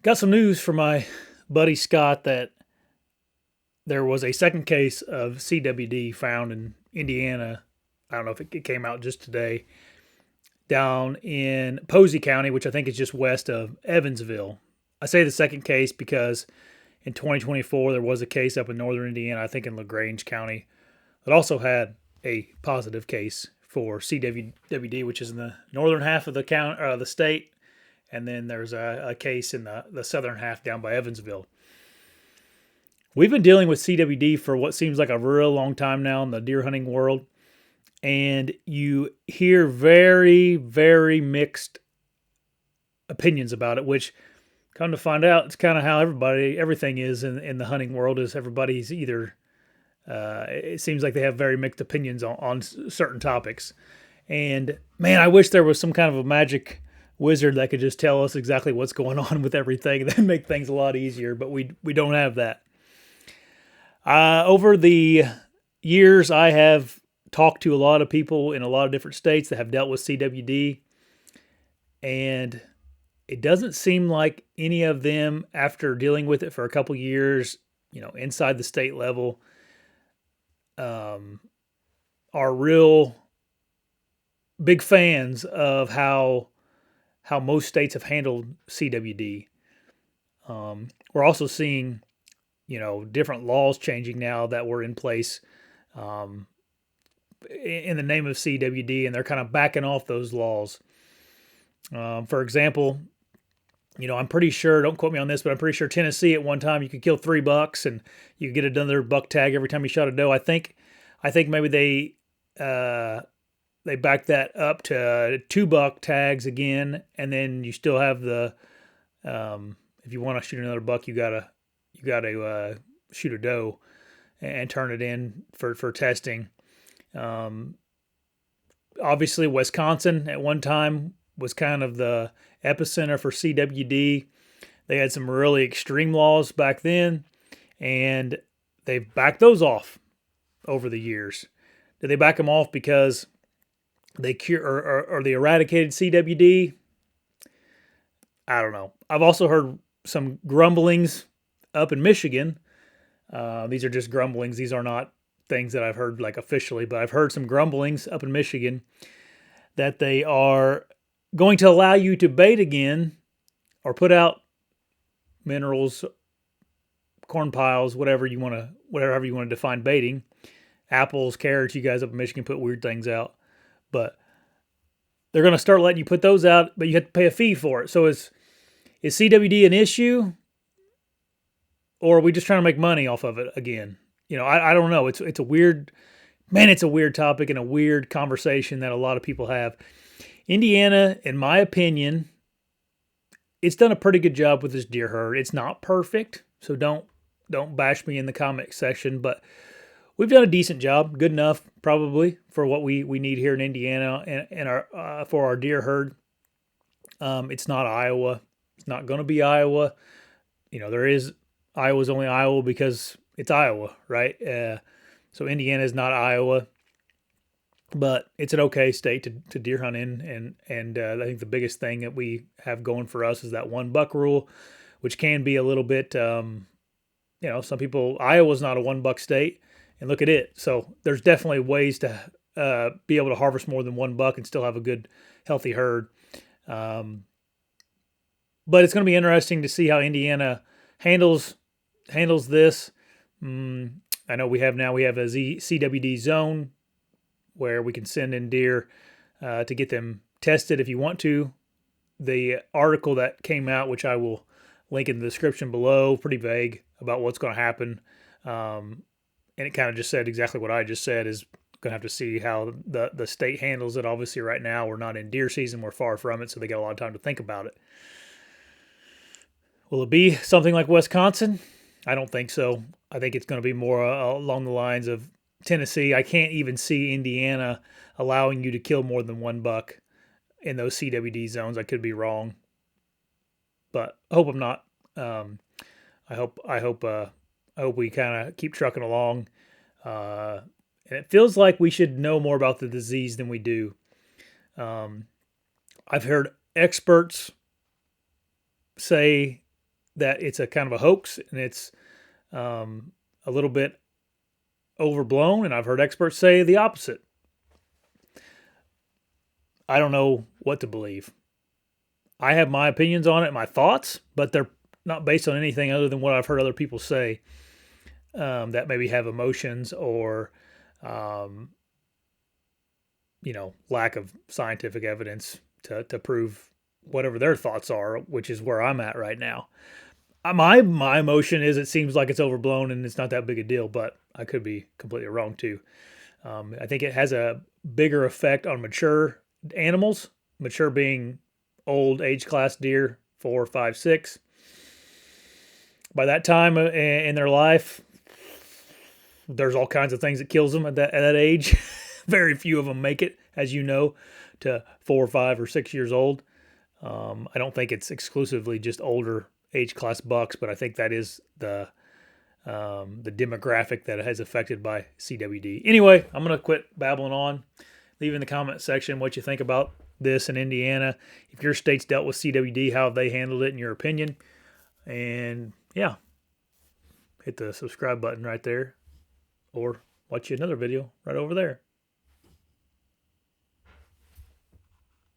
Got some news from my buddy Scott that there was a second case of CWD found in Indiana. I don't know if it came out just today, down in Posey County, which I think is just west of Evansville. I say the second case because in 2024 there was a case up in northern Indiana, I think in LaGrange County, that also had a positive case for CWD, which is in the northern half of the state, and then there's a case in the southern half down by Evansville. We've been dealing with CWD for what seems like a real long time now in the deer hunting world, and you hear very, very mixed opinions about it, which come to find out, it's kind of how everything is in the hunting world. Is everybody's either, it seems like they have very mixed opinions on certain topics. And man, I wish there was some kind of a magic wizard that could just tell us exactly what's going on with everything and then make things a lot easier, but we don't have that. Over the years, I have talked to a lot of people in a lot of different states that have dealt with CWD, and it doesn't seem like any of them, after dealing with it for a couple years, inside the state level, are real big fans of how most states have handled CWD. We're also seeing, different laws changing now that were in place in the name of CWD, and they're kind of backing off those laws. For example, I'm pretty sure, don't quote me on this, but I'm pretty sure Tennessee at one time you could kill 3 bucks and you could get another buck tag every time you shot a doe. I think maybe they backed that up to 2 buck tags again, and then you still have the if you want to shoot another buck, you gotta shoot a doe and turn it in for testing. Obviously, Wisconsin at one time was kind of the epicenter for CWD. They had some really extreme laws back then, and they've backed those off over the years. Did they back them off because they or they eradicated CWD? I don't know. I've also heard some grumblings up in Michigan. These are just grumblings. These are not things that I've heard like officially, but I've heard some grumblings up in Michigan that they are going to allow you to bait again or put out minerals, corn piles, whatever you want to define baiting. Apples, carrots, you guys up in Michigan put weird things out, but they're going to start letting you put those out, but you have to pay a fee for it. So is CWD an issue, or are we just trying to make money off of it again? I don't know. It's a weird, man, it's a weird topic and a weird conversation that a lot of people have. Indiana, in my opinion, it's done a pretty good job with this deer herd. It's not perfect, so don't bash me in the comment section, but we've done a decent job, good enough probably for what we need here in Indiana and our for our deer herd. It's not Iowa. It's not going to be Iowa. Iowa's only Iowa because it's Iowa, right? So Indiana is not Iowa, but it's an okay state to deer hunt in. And I think the biggest thing that we have going for us is that 1 buck rule, which can be a little bit, some people, Iowa's not a 1 buck state, and look at it. So there's definitely ways to be able to harvest more than 1 buck and still have a good, healthy herd. But it's going to be interesting to see how Indiana handles this. I know we have a CWD zone where we can send in deer to get them tested if you want to. The article that came out, which I will link in the description below, pretty vague about what's going to happen. And it kind of just said exactly what I just said, is going to have to see how the state handles it. Obviously, right now, we're not in deer season. We're far from it, so they got a lot of time to think about it. Will it be something like Wisconsin? I don't think so. I think it's going to be more along the lines of Tennessee. I can't even see Indiana allowing you to kill more than 1 buck in those CWD zones. I could be wrong, but I hope I'm not. I hope we kind of keep trucking along. And it feels like we should know more about the disease than we do. I've heard experts say that it's a kind of a hoax and it's a little bit overblown, and I've heard experts say the opposite. I don't know what to believe. I have my opinions on it, my thoughts, but they're not based on anything other than what I've heard other people say that maybe have emotions or, um, lack of scientific evidence to prove whatever their thoughts are, which is where I'm at right now. My emotion is it seems like it's overblown and it's not that big a deal, but I could be completely wrong too. I think it has a bigger effect on mature animals, mature being old age class deer, 4, 5, 6. By that time in their life, there's all kinds of things that kills them at that age. Very few of them make it, as you know, to 4, 5, or 6 years old. I don't think it's exclusively just older age class bucks, but I think that is the demographic that has affected by CWD. Anyway, I'm gonna quit babbling on. Leave in the comment section what you think about this in Indiana. If your state's dealt with CWD, how have they handled it in your opinion? And yeah, hit the subscribe button right there, or watch another video right over there.